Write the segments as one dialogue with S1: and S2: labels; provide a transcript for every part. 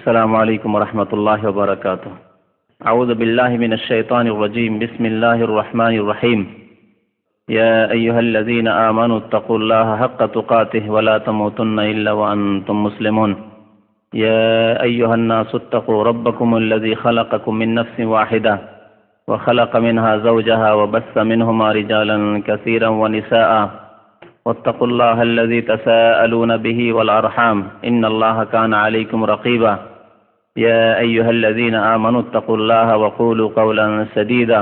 S1: السلام عليكم ورحمة الله وبركاته. أعوذ بالله من الشيطان الرجيم. بسم الله الرحمن الرحيم. يا أيها الذين آمنوا اتقوا الله حق تقاته ولا تموتن إلا وأنتم مسلمون. يا أيها الناس اتقوا ربكم الذي خلقكم من نفس واحدة وخلق منها زوجها وبث منهما رجالا كثيرا ونساء واتقوا الله الذي تساءلون به والأرحام إن الله كان عليكم رقيبا. يا أيها الذين آمنوا اتقوا الله وقولوا قولا سديدا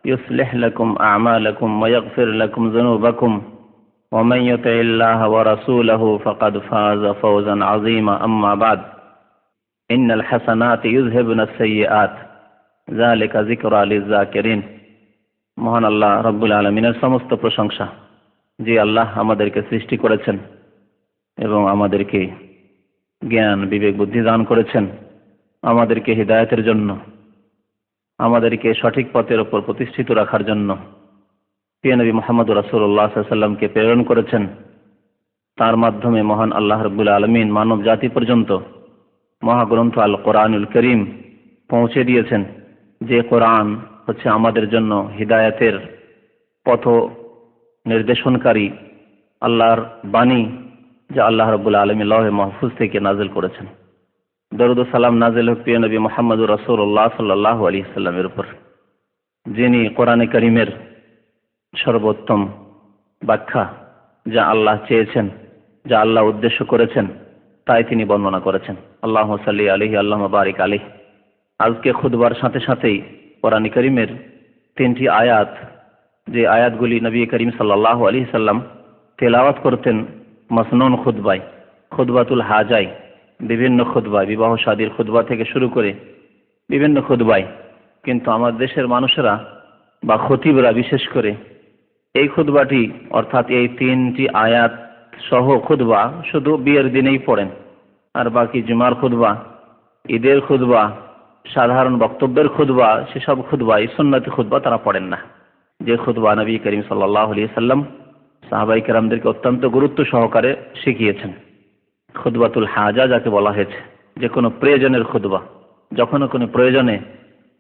S1: يصلح لكم أعمالكم ويغفر لكم ذنوبكم ومن يطع الله ورسوله فقد فاز فوزا عظيما. أما بعد إن الحسنات يذهبن السيئات ذلك ذكرى للذاكرين. মহান আল্লাহ রব্বুল আলামিনের সমস্ত প্রশংসা, যে আল্লাহ আমাদেরকে সৃষ্টি করেছেন এবং আমাদেরকে জ্ঞান বিবেক বুদ্ধি দান করেছেন, আমাদেরকে হিদায়াতের জন্য, আমাদেরকে সঠিক পথের ওপর প্রতিষ্ঠিত রাখার জন্য প্রিয় নবী মুহাম্মদ রাসূলুল্লাহ সাল্লাল্লাহু আলাইহি ওয়াসাল্লামকে প্রেরণ করেছেন। তার মাধ্যমে মহান আল্লাহ রাব্বুল আলামিন মানব জাতি পর্যন্ত মহাগ্রন্থ আল কোরআনুল করিম পৌঁছে দিয়েছেন, যে কোরআন হচ্ছে আমাদের জন্য হিদায়াতের পথ নির্দেশনকারী আল্লাহর বাণী, যা আল্লাহ রাব্বুল আলামিন লওহে মাহফুজ থেকে নাযিল করেছেন। দরুদ ও সালাম নাযিল হোক প্রিয় নবী মুহাম্মদ রাসূলুল্লাহ সাল্লাল্লাহু আলাইহি ওয়াসাল্লামের উপর, যিনি কোরআনে কারীমের সর্বোত্তম ব্যাখ্যা, যা আল্লাহ চেয়েছেন, যা আল্লাহ উদ্দেশ্য করেছেন, তাই তিনি বর্ণনা করেছেন। আল্লাহুম্মা সাল্লি আলাইহি আল্লাহুম্মা বারিক আলাইহি। আজকে খুতবার সাথে সাথেই কোরআনে কারীমের 3টি আয়াত, যে আয়াতগুলি নবী করিম সাল্লাল্লাহু আলাইহি সাল্লাম তেলাওয়াত করতেন মাসনুন খুতবায়, খুতবাতুল হাজায়, বিভিন্ন খুতবায়, বিবাহ শাদীর খুতবা থেকে শুরু করে বিভিন্ন খুতবায়। কিন্তু আমার দেশের মানুষেরা বা খতিবরা বিশেষ করে এই খুতবাটি অর্থাৎ এই 3টি আয়াত সহ খুতবা শুধু বিয়ের দিনেই পড়েন, আর বাকি জুমার খুতবা, ঈদের খুতবা, সাধারণ বক্তব্যের খুতবা, সেসব খুতবাই সুন্নতি খুতবা তারা পড়েন না। যে খুতবা নবী করিম সাল্লাল্লাহু আলাইহি সাল্লাম সাহাবায়ে কেরামদেরকে অত্যন্ত গুরুত্ব সহকারে শিখিয়েছেন, খুতবাতুল হাজা যাকে বলা হয়েছে, যে কোনো প্রয়োজনের খুতবা, যখন কোনো প্রয়োজনে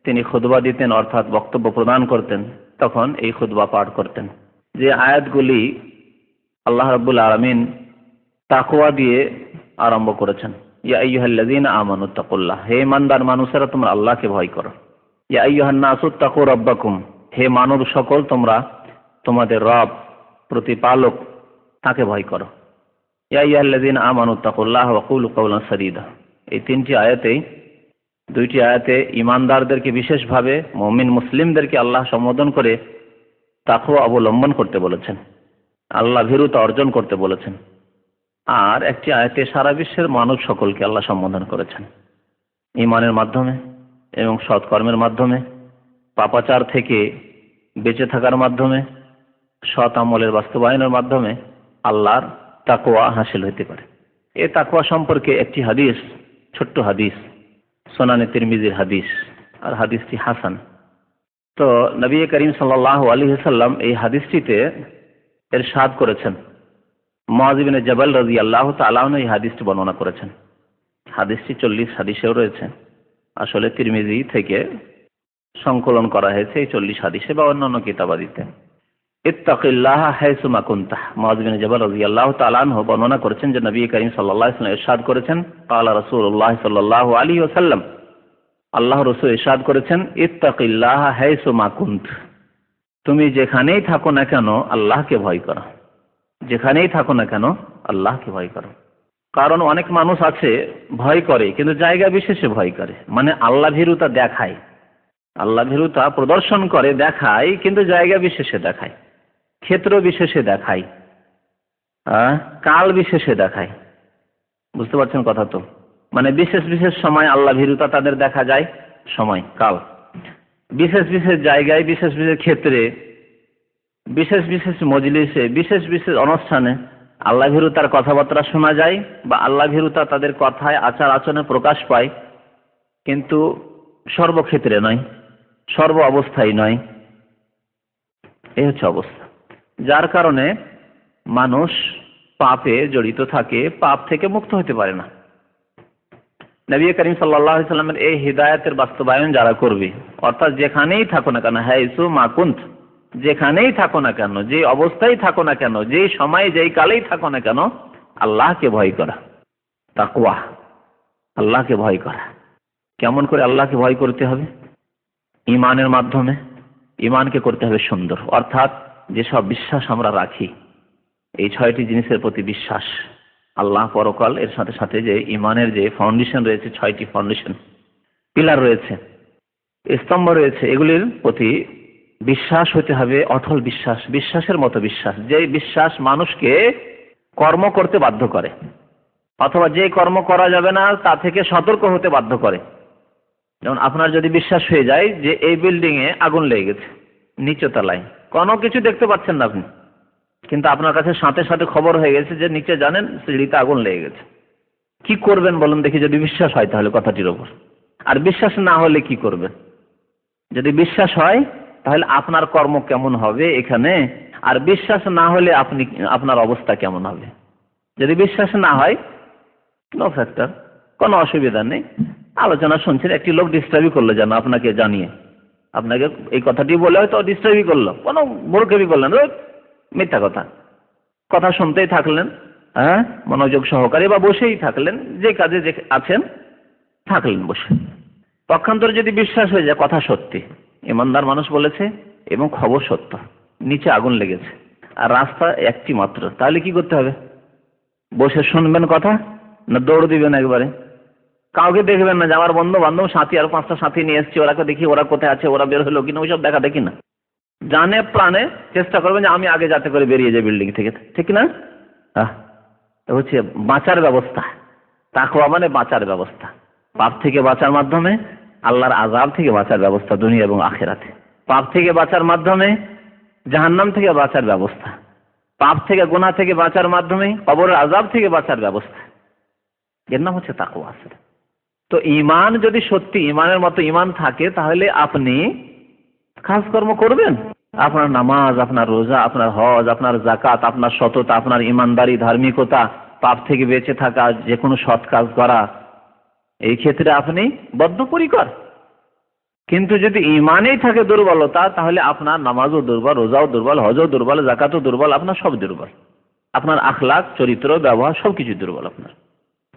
S1: তিনি খুতবা দিতেন অর্থাৎ বক্তব্য প্রদান করতেন, তখন এই খুতবা পাঠ করতেন। যে আয়াতগুলি আল্লাহ রাব্বুল আলামিন তাকওয়া দিয়ে আরম্ভ করেছেন। ইয়া আইয়ুহাল্লাযীনা আমানুত্তাকুল্লাহ, হে ঈমানদার মানুষেরা তোমরা আল্লাহকে ভয় করো। ইয়া আইয়ুহান নাসুত্তাকু রাব্বাকুম, হে মানব সকল তোমরা তোমাদের রব প্রতিপালক তাকে ভয় করো। ইয়া আইয়ুহাল্লাযীনা আমানুত্তাকুল্লাহ ওয়া কুলু কাওলান সাদীদা। এই 3টি আয়াতেই, 2টি আয়াতে ঈমানদারদেরকে বিশেষভাবে, মুমিন মুসলিমদেরকে আল্লাহ সম্বোধন করে তাকওয়া অবলম্বন করতে বলেছেন, আল্লাহ ভীরুতা অর্জন করতে বলেছেন। আর একটি আয়াতে সারা বিশ্বের মানব সকলকে আল্লাহ সম্বোধন করেছেন ঈমানের মাধ্যমে এবং সৎকর্মের মাধ্যমে, পাপাচার থেকে বেঁচে থাকার মাধ্যমে, সৎ আমলের বাস্তবায়নের মাধ্যমে আল্লাহর তাকওয়া হাসিল হতে পারে। এই তাকওয়া সম্পর্কে একটি হাদিস, ছোট্ট হাদিস, সুনানে তিরমিজির হাদিস, আর হাদিসটি হাসান। তো নবী করিম সাল্লাল্লাহু আলাইহি ওয়াসাল্লাম এই হাদিসটিতে ইরশাদ করেছেন, মুআয ইবনে জাবাল রাদিয়াল্লাহু তাআলা আনহু এই হাদিসটি বর্ণনা করেছেন। হাদিসটি 40 হাদিসেও রয়েছে, আসলে তিরমিজি থেকে সংকলন করা হয়েছে এই 40 হাদিসে বা অন্যান্য কিতাবাদিতে। ইত্তাকিল্লাহ হাইসুমা কুনতা, মুআয ইবনে জাবাল রাদিয়াল্লাহু তাআলা আনহু বর্ণনা করেছেন যে নবী করিম সাল্লাল্লাহু আলাইহি ওয়াসাল্লাম ইরশাদ করেছেন, ক্বালা রাসূলুল্লাহ সাল্লাল্লাহু আলাইহি ওয়াসাল্লাম, আল্লাহ রাসূল ইরশাদ করেছেন, ইত্তাকিল্লাহ হাইসুমা কুনত, তুমি যেখানেই থাকো না কেন আল্লাহকে ভয় করো, যেখানেই থাকো না কেন আল্লাহকে ভয় করো। কারণ অনেক মানুষ আছে ভয় করে কিন্তু জায়গা বিশেষে ভয় করে, মানে আল্লাহ ভীরুতা দেখায়, আল্লাহ ভীরুতা প্রদর্শন করে, দেখায়, কিন্তু জায়গা বিশেষে দেখায়, ক্ষেত্র বিশেষে দেখায়, কাল বিশেষে দেখায়। বুঝতে পারছেন কথা তো? মানে বিশেষ বিশেষ সময় আল্লাহ ভীরুতা তাদের দেখা যায়, সময় কাল, বিশেষ বিশেষ জায়গায়, বিশেষ বিশেষ ক্ষেত্রে, বিশেষ বিশেষ মজলিসে, বিশেষ বিশেষ অনুষ্ঠানে আল্লাহ ভীরুতার কথাবার্তা শোনা যায় বা আল্লাহ ভীরুতা তাদের কথায় আচার আচরণে প্রকাশ পায়, কিন্তু সর্বক্ষেত্রে নয়, সর্ব অবস্থায় নয়। এই হচ্ছে অবস্থা, যার কারণে মানুষ পাপে জড়িত থাকে, পাপ থেকে মুক্ত হতে পারে না। নবী করিম সাল্লাল্লাহু আলাইহি সাল্লামের এই হিদায়াতের বাস্তবায়ন যারা করবে, অর্থাৎ যেখানেই থাকো না কেন, হাইসু মা কুন্ত, যেখানেই থাকো না কেন, যে অবস্থায় থাকো না কেন, যে সময়ে যেই কালেই থাকো না কেন, আল্লাহকে ভয় করা, তাকওয়া, আল্লাহকে ভয় করা। কেমন করে আল্লাহকে ভয় করতে হবে? ঈমানের মাধ্যমে। ঈমানকে করতে হবে সুন্দর, অর্থাৎ যেসব বিশ্বাস আমরা রাখি, এই 6টি জিনিসের প্রতি বিশ্বাস, আল্লাহ, পরকাল, এর সাথে সাথে যে ঈমানের যে ফাউন্ডেশন রয়েছে, 6টি ফাউন্ডেশন, পিলার রয়েছে, স্তম্ভ রয়েছে, এগুলির প্রতি বিশ্বাস হতে হবে অটল বিশ্বাস, বিশ্বাসের মতো বিশ্বাস, যে বিশ্বাস মানুষকে কর্ম করতে বাধ্য করে, অথবা যে কর্ম করা যাবে না তা থেকে সতর্ক হতে বাধ্য করে। যেমন আপনার যদি বিশ্বাস হয়ে যায় যে এই বিল্ডিং এ আগুন লেগে গেছে, নিচতলায়, কোনো কিছু দেখতে পাচ্ছেন না আপনি, কিন্তু আপনার কাছে সাথে সাথে খবর হয়ে গেছে যে নিচে জানেন সিঁড়িতে আগুন লেগে গেছে, কি করবেন বলুন দেখি? যদি বিশ্বাস হয় তাহলে কথাটির ওপর, আর বিশ্বাস না হলে কি করবেন? যদি বিশ্বাস হয় তাহলে আপনার কর্ম কেমন হবে এখানে, আর বিশ্বাস না হলে আপনার অবস্থা কেমন হবে? যদি বিশ্বাস না হয়, নো ফ্যাক্টর, কোনো অসুবিধা নেই, আলোচনা শুনছেন, একটি লোক ডিস্টার্বই করলো যেন আপনাকে জানিয়ে, আপনাকে এই কথাটি বলে হয়তো ডিস্টার্বই করলো, কোনো মূর্খবি করলেন, মিথ্যা কথা, কথা শুনতেই থাকলেন, হ্যাঁ, মনোযোগ সহকারে, বা বসেই থাকলেন, যে কাজে যে আছেন থাকলেন বসে। পক্ষান্তরে যদি বিশ্বাস হয়ে যায় কথা সত্যি, ইমানদার মানুষ বলেছে এবং খবর সত্য, নিচে আগুন লেগেছে আর রাস্তা একটি মাত্র, তাহলে কি করতে হবে? বসে শুনবেন কথা, না দৌড় দিবেন একবারে? কাউকে দেখবেন না যে আমার বন্ধু বান্ধব সাথী আর 5টা সাথী নিয়ে এসছি, ওরাকে দেখি ওরা কোথায় আছে, ওরা বের হলো কিনা, ওইসব দেখা দেখি না। জানে প্রাণে চেষ্টা করবেন যে আমি আগে যাতে করে বেরিয়ে যাই বিল্ডিং থেকে, ঠিক না? হচ্ছে বাঁচার ব্যবস্থা। তাকওয়া মানে বাঁচার ব্যবস্থা, পাপ থেকে বাঁচার মাধ্যমে আল্লাহর আযাব থেকে বাঁচার ব্যবস্থা দুনিয়া এবং আখিরাতে, পাপ থেকে বাঁচার মাধ্যমে জাহান্নাম থেকে বাঁচার ব্যবস্থা, পাপ থেকে গুনাহ থেকে বাঁচার মাধ্যমে কবরের আযাব থেকে বাঁচার ব্যবস্থা, এর নাম হচ্ছে তাকওয়া। তো ঈমান যদি সত্যি ঈমানের মতো ঈমান থাকে তাহলে আপনি কাজকর্ম করবেন, আপনার নামাজ, আপনার রোজা, আপনার হজ, আপনার যাকাত, আপনার সততা, আপনার ঈমানদারি, ধার্মিকতা, পাপ থেকে বেঁচে থাকা, যে কোনো সৎ কাজ করা, এই ক্ষেত্রে আপনি বদ্ধপরিকর। কিন্তু যদি ঈমানেই থাকে দুর্বলতা, তাহলে আপনার নামাজও দুর্বল, রোজাও দুর্বল, হজও দুর্বল, যাকাতও দুর্বল, আপনার সব দুর্বল, আপনার আখলাক, চরিত্র, ব্যবহার সবকিছু দুর্বল, আপনার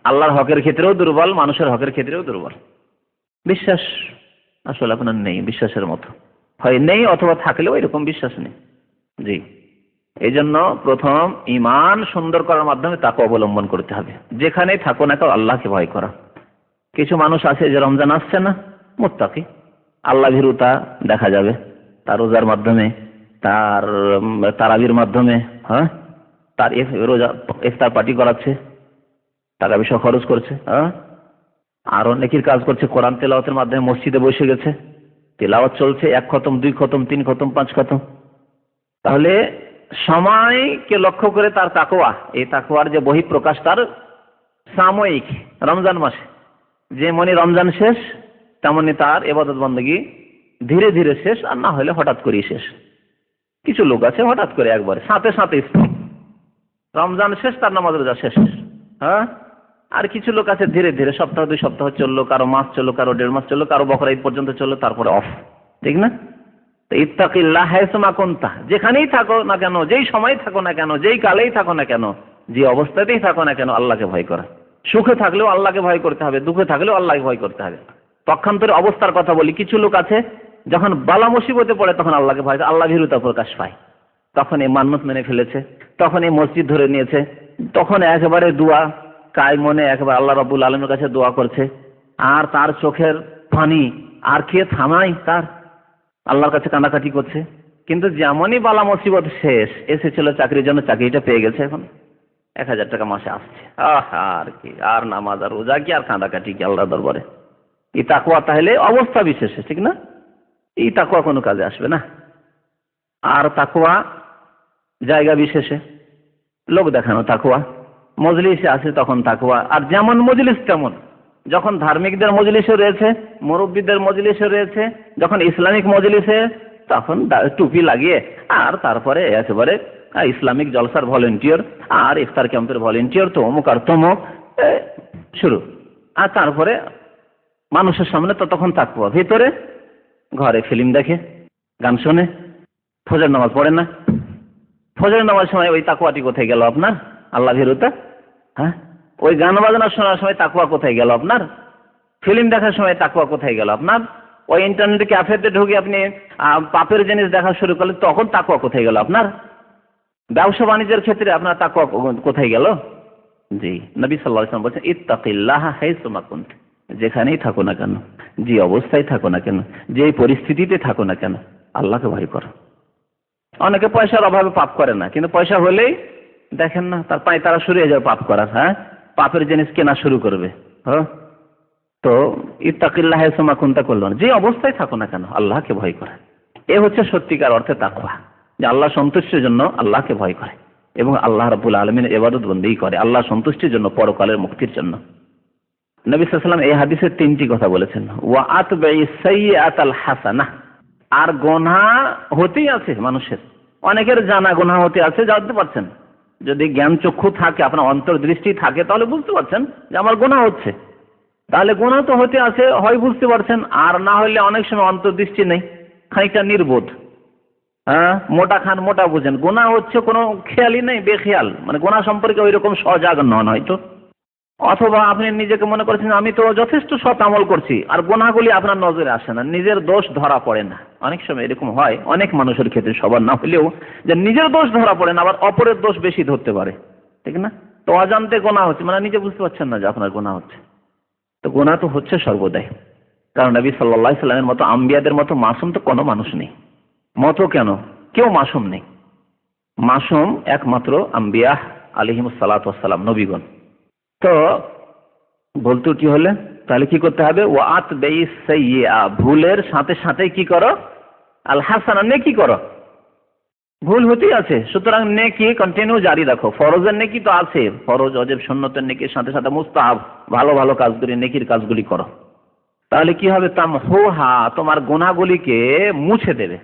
S1: আল্লাহর হকের ক্ষেত্রেও দুর্বল, মানুষের হকের ক্ষেত্রেও দুর্বল। বিশ্বাস আসলে আপনার নেই, বিশ্বাসের মতো হয় নেই, অথবা থাকলেও এরকম বিশ্বাস নেই। জি, এই জন্য প্রথম ঈমান সুন্দর করার মাধ্যমে তাকে অবলম্বন করতে হবে, যেখানেই থাকো না কেউ আল্লাহকে ভয় করা। কিছু মানুষ আছে যে রমজান আসছে না, মুত্তাকি, আল্লাহ ভীরুতা দেখা যাবে তার রোজার মাধ্যমে, তার তারাবির মাধ্যমে, হ্যাঁ, তার রোজা ইফতার পার্টি করাচ্ছে, টাকা পয়সা খরচ করছে, হ্যাঁ, আরো নেকির কাজ করছে, কোরআন তেলাওয়াতের মাধ্যমে মসজিদে বসে গেছে, তেলাওয়াত চলছে, 1 খতম, 2 খতম, 3 খতম, 5 খতম। তাহলে সময়কে লক্ষ্য করে তার তাকওয়া, এই তাকওয়ার যে বহিঃপ্রকাশ তার সাময়িক, রমজান মাসে যেমনি রমজান শেষ তেমনি তার ইবাদত বন্দেগী ধীরে ধীরে শেষ, আর না হলে হঠাৎ করেই শেষ। কিছু লোক আছে হঠাৎ করে একবারে সাথে সাথে রমজান শেষ, তার নামাজ রোজা শেষ, হ্যাঁ। আর কিছু লোক আছে ধীরে ধীরে, সপ্তাহ 2 সপ্তাহ চললো, কারো মাস চললো, কারো 1.5 মাস চললো, কারো বকরা ঈদ পর্যন্ত চললো, তারপরে অফ, ঠিক না? তো ইত্তাকিল্লাহ হায়সুমা কুনতা, যেখানেই থাকো না কেন, যেই সময় থাকো না কেন, যেই কালেই থাকো না কেন, যে অবস্থাতেই থাকো না কেন, আল্লাহকে ভয় করা। সুখে থাকলেও আল্লাহকে ভয় করতে হবে, দুঃখে থাকলেও আল্লাহকে ভয় করতে হবে। পক্ষান্তরে অবস্থার কথা বলি, কিছু লোক আছে যখন বালা মুসিবতে পড়ে তখন আল্লাহকে ভয়, আল্লাহ ভীরুতা প্রকাশ পায়, তখন এই মান্নত মেনে ফেলেছে, তখন এই মসজিদ ধরে নিয়েছে, তখন একেবারে দোয়া কায় মনে একেবারে আল্লাহ রাব্বুল আলামিনের কাছে দোয়া করছে, আর তার চোখের পানি আর কে থামাই, তার আল্লাহর কাছে কান্নাকাটি করছে। কিন্তু যেমনই বালা মুসিবত শেষ, এসেছিল চাকরির জন্য, চাকরিটা পেয়ে গেছে, এখন 1000 টাকা মাসে আসছে, আর কি, আর নামাজ আর রোজা কি, আর কাঁদাকাটি কি আল্লাহর দরবারে। এই তাকওয়া তাহলে অবস্থা বিশেষে, ঠিক না? এই তাকওয়া কোনো কাজে আসবে না। আর তাকওয়া জায়গা বিশেষে, লোক দেখানো তাকওয়া, মজলিসে আসে তখন তাকওয়া, আর যেমন মজলিস তেমন, যখন ধার্মিকদের মজলিসে রয়েছে, মুরব্বীদের মজলিসে রয়েছে, যখন ইসলামিক মজলিসে, তখন টুপি লাগিয়ে, আর তারপরে একেবারে ইসলামিক জলসার ভলেন্টিয়ার, আর ইফতার ক্যাম্পের ভলেন্টিয়ার, তো অমুক আর তমুক শুরু। আর তারপরে মানুষের সামনে ততক্ষণ তাকওয়া, ভিতরে ঘরে ফিল্ম দেখে, গান শোনে, ফজর নামাজ পড়ে না। ফজর নামাজ সময় ওই তাকওয়াটি কোথায় গেল আপনার? আল্লাহ ভীরুতা। হ্যাঁ, ওই গান বাজনা শোনার সময় তাকওয়া কোথায় গেল আপনার? ফিল্ম দেখার সময় তাকওয়া কোথায় গেল আপনার? ওই ইন্টারনেট ক্যাফেতে ঢুকে আপনি পাপের জিনিস দেখা শুরু করলেন, তখন তাকওয়া কোথায় গেল আপনার? ব্যবসা বাণিজ্যের ক্ষেত্রে আপনার তাকওয়া কোথায় গেল? জি, নবী সাল্লাল্লাহু আলাইহি ওয়াসাল্লাম বলেছেন ইত্তাকিল্লাহা হাইসুমা কুনত, যেখানেই থাকো না কেন, যে অবস্থায় থাকো না কেন, যে পরিস্থিতিতে থাকো না কেন, আল্লাহকে ভয় করো। অনেকে পয়সার অভাবে পাপ করে না, কিন্তু পয়সা হলেই দেখেন না তার পায়ে তারা শুরু হয়ে যাবে পাপ করার। হ্যাঁ, পাপের জিনিস কেনা শুরু করবে। হ্যাঁ, তো ইত্তাকিল্লাহ হাইসুমা কুনতা করলো না, যে অবস্থায় থাকো না কেন আল্লাহকে ভয় করে। এ হচ্ছে সত্যিকার অর্থে তাকওয়া, যে আল্লাহ সন্তুষ্টির জন্য আল্লাহকে ভয় করে এবং আল্লাহ রাব্বুল আলামিনের ইবাদত বন্দেগী করে আল্লাহ সন্তুষ্টির জন্য, পরকালের মুক্তির জন্য। নবী সাল্লাল্লাহু আলাইহি ওয়াসাল্লাম এই হাদিসে 3টি কথা বলেছেন। ওয়া আতবাইস সাইয়্যাতাল হাসানাহ, আর গুনাহ হতেই আছে মানুষের, অনেকের জানা গুনাহ হতে আছে, জানতে পারছেন। যদি জ্ঞান চক্ষু থাকে, আপনার অন্তর্দৃষ্টি থাকে, তাহলে বুঝতে পারছেন যে আমার গুনাহ হচ্ছে। তাহলে গুনাহ তো হতে আছে, হয় বুঝতে পারছেন, আর না হলে অনেক সময় অন্তর্দৃষ্টি নেই, খানিকটা নির্বোধ। হ্যাঁ, মোটা খান মোটা বুঝেন, গুনাহ হচ্ছে কোনো খেয়ালই নেই, বেখেয়াল, মানে গুনাহ সম্পর্কে ওই রকম সজাগ নন হয়তো। অথবা আপনি নিজেকে মনে করছেন আমি তো যথেষ্ট সৎ আমল করছি, আর গুনাহগুলি আপনার নজরে আসে না, নিজের দোষ ধরা পড়ে না। অনেক সময় এরকম হয় অনেক মানুষের ক্ষেত্রে, সবার না হলেও, যে নিজের দোষ ধরা পড়ে না, আবার অপরের দোষ বেশি ধরতে পারে, ঠিক না? তো অজান্তে গুনাহ হচ্ছে, মানে নিজে বুঝতে পারছেন না যে আপনার গুনাহ হচ্ছে। তো গুনাহ তো হচ্ছে সর্বদাই, কারণ নবী সাল্লাল্লাহু আলাইহি সাল্লামের মতো আম্বিয়াদের মতো মাসুম তো কোনো মানুষ নেই। মতো কেন, কেউ মাসুম নেই। মাসুম একমাত্র আম্বিয়া আলাইহিমুস সালাতু ওয়াস সালাম, নবীগণ। তো ভুল ত্রুটি হলে তাহলে কি করতে হবে? ওয়া আতবাইস সাইয়্যা, ভুলের সাথে সাথে কি করো? আল হাসানা, নেকি করো। ভুল হতেই আছে, সুতরাং নেকি কন্টিনিউ জারি রাখো। ফরজের নেকি তো আছে, ফরজ ওয়াজিব সুন্নতের নেকির সাথে সাথে মুস্তাহাব ভালো ভালো কাজগুলি, নেকির কাজগুলি করো। তাহলে কি হবে? তামহুহা, তোমার গুনাহগুলিকে মুছে দেবে।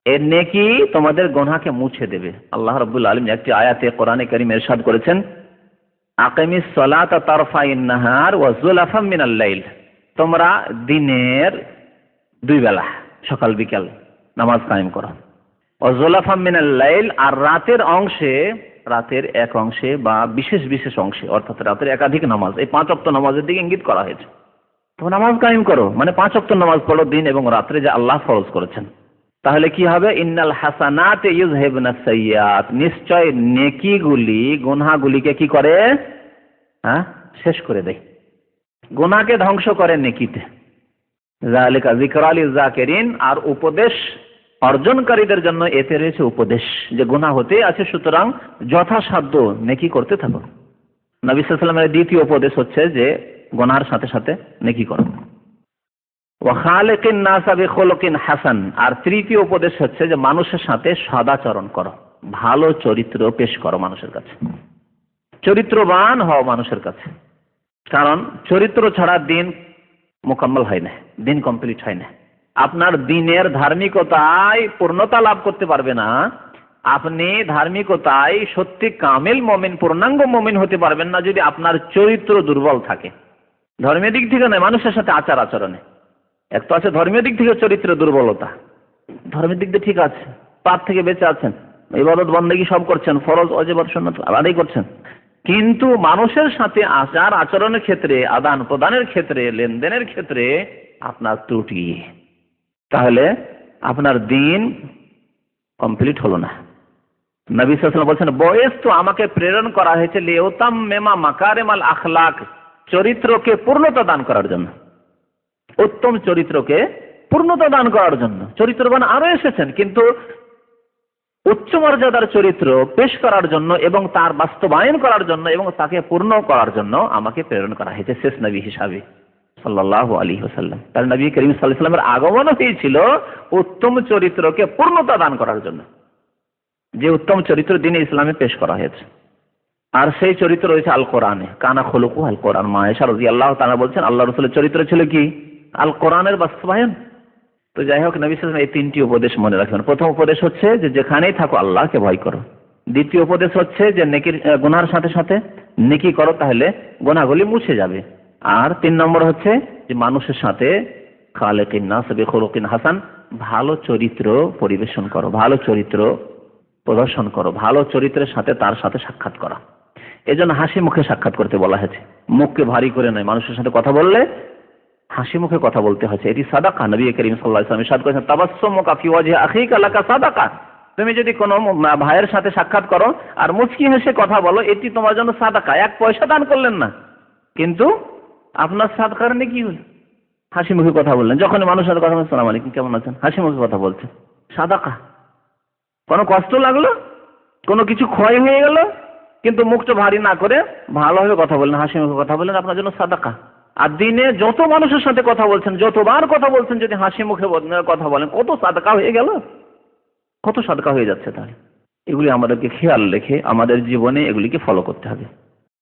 S1: এর নেকি তোমাদের গুনাহকে মুছে দেবে। আল্লাহ রাব্বুল আলামিন একটি আয়াতে কোরআনে কারীমে ইরশাদ করেছেন, আকিমিস সালাতা তারফাইন নাহার ওয়া যুলাফাম মিনাল লাইল, তোমরা দিনের 2 বেলা সকাল বিকাল নামাজ কায়েম করো। ওয়া যুলাফাম মিনাল লাইল, আর রাতের অংশে, রাতের এক অংশে বা বিশেষ বিশেষ অংশে, অর্থাৎ রাতের একাধিক নামাজ, এই 5 ওয়াক্ত নামাজের দিকে ইঙ্গিত করা হয়েছে। তো নামাজ কায়েম করো মানে 5 ওয়াক্ত নামাজ পড়ো দিন এবং রাত্রে, যে আল্লাহ ফরজ করেছেন। তাহলে কি হবে? ইন্নাল হাসানাত ইউযহিবনাস সাইয়্যাত, নিশ্চয় নেকিগুলি গুনাহগুলিকে কি করে? হ্যাঁ, শেষ করে দেয়, গুনাহকে ধ্বংস করে নেকিতে। যালিকা যিকরা লিয-যাকিরিন, আর উপদেশ অর্জনকারীদের জন্য এতে রয়েছে উপদেশ, যে গুনাহ হতে আছে, সুতরাং যথাসাধ্য নেকি করতে থাকো। নবী সাল্লাল্লাহু আলাইহি ওয়াসাল্লামের দ্বিতীয় উপদেশ হচ্ছে যে গুনাহর সাথে সাথে নেকি করো। ওয়া খালিকিন নাসা বিখুলুকিন হাসান, আর তৃতীয় উপদেশ হচ্ছে যে মানুষের সাথে সদাচরণ করো, ভালো চরিত্র পেশ করো মানুষের কাছে, চরিত্রবান হও মানুষের কাছে। কারণ চরিত্র ছাড়া দিন মোকাম্মল হয় না, দিন কমপ্লিট হয় না। আপনার দিনের ধার্মিকতায় পূর্ণতা লাভ করতে পারবে না, আপনি ধার্মিকতায় সত্যি কামিল মুমিন, পূর্ণাঙ্গ মুমিন হতে পারবেন না যদি আপনার চরিত্র দুর্বল থাকে। ধর্মীয় দিক থেকে নয়, মানুষের সাথে আচার আচরণে। এক তো আছে ধর্মীয় দিক থেকে চরিত্র দুর্বলতা, ধর্মের দিক দিয়ে ঠিক আছে, পাপ থেকে বেঁচে আছেন, ইবাদত বন্দেগী সব করছেন, ফরজ ওয়াজিব সুন্নাত আদায় করছেন, কিন্তু মানুষের সাথে আচার আচরণের ক্ষেত্রে, আদান প্রদানের ক্ষেত্রে, লেনদেনের ক্ষেত্রে আপনার ত্রুটি, তাহলে আপনার দিন কমপ্লিট হলো না। নবী সাল্লাল্লাহু আলাইহি ওয়াসাল্লাম বলছেন, বয়স তো আমাকে প্রেরণ করা হয়েছে লিউতাম্মিমা মাকারিমাল আখলাক, চরিত্রকে পূর্ণতা দান করার জন্য, উত্তম চরিত্রকে পূর্ণতা দান করার জন্য। চরিত্রবান আরো এসেছেন, কিন্তু উচ্চ মর্যাদার চরিত্র পেশ করার জন্য এবং তার বাস্তবায়ন করার জন্য এবং তাকে পূর্ণ করার জন্য আমাকে প্রেরণ করা হয়েছে শেষ নবী হিসাবে সাল্লাল্লাহু আলাইহি ওয়াসাল্লাম। তার নবী করিম সাল্লাল্লাহু আলাইহি ওয়াসাল্লামের আগমন হয়েছিল উত্তম চরিত্রকে পূর্ণতা দান করার জন্য, যে উত্তম চরিত্র দ্বীনে ইসলামে পেশ করা হয়েছে। আর সেই চরিত্র রয়েছে আল কোরআনে, কানা খুলুকু আল কোরআন। মা আয়েশা রাদিয়াল্লাহু তাআলা বলছেন, আল্লাহ রাসূলের চরিত্র ছিল কি? আল কোরআনের বাস্তবায়ন। তো যাই হোক, নবী সাল্লাল্লাহু আলাইহি ওয়াসাল্লাম এই 3টি উপদেশ মনে রাখবেন। প্রথম উপদেশ হচ্ছে যে যেখানেই থাকো আল্লাহকে ভয় করো। দ্বিতীয় উপদেশ হচ্ছে যে নেকির গুনাহর সাথে সাথে নেকি করো, তাহলে গুনাহগুলি মুছে যাবে। আর 3 নম্বর হচ্ছে যে মানুষের সাথে খালিকিন নাস বিখুলুকিন হাসান, ভালো চরিত্র পরিবেশন করো, ভালো চরিত্র প্রদর্শন করো, ভালো চরিত্রের সাথে তার সাথে সাক্ষাৎ করা। এজন্য হাসি মুখে সাক্ষাৎ করতে বলা হয়েছে, মুখকে ভারী করে নয়। মানুষের সাথে কথা বললে হাসি মুখে কথা বলতে হয়েছে, এটি সাদাকা। নবী করিম সাল্লাল্লাহু আলাইহি ওয়াসাল্লাম ইরশাদ করেছেন, তাবাসসুমুকা ফি ওয়াজহি আখিকা লাকা সাদাকা। তুমি যদি কোনো ভাইয়ের সাথে সাক্ষাৎ করো আর মুচকি হেসে কথা বলো, এটি তোমার জন্য সাদাকা। 1 পয়সা দান করলেন না, কিন্তু আপনার সাদকার নেকি হলো, হাসি মুখে কথা বললেন। যখন মানুষের সাথে কথা বলেন, আসসালামু আলাইকুম, কেমন আছেন, হাসি মুখে কথা বলছেন, সাদাকা। কোনো কষ্ট লাগলো, কোনো কিছু ক্ষয় হয়ে গেল, কিন্তু মুখটা ভারী না করে ভালোভাবে কথা বললেন, হাসি মুখে কথা বললেন, আপনার জন্য সাদাকা। আর দিনে যত মানুষের সাথে কথা বলছেন, যতবার কথা বলছেন, যদি হাসি মুখে কথা বলেন, কত সাদাকা হয়ে গেল, কত সাদাকা হয়ে যাচ্ছে। তাহলে এগুলি আমাদেরকে খেয়াল রেখে আমাদের জীবনে এগুলিকে ফলো করতে হবে।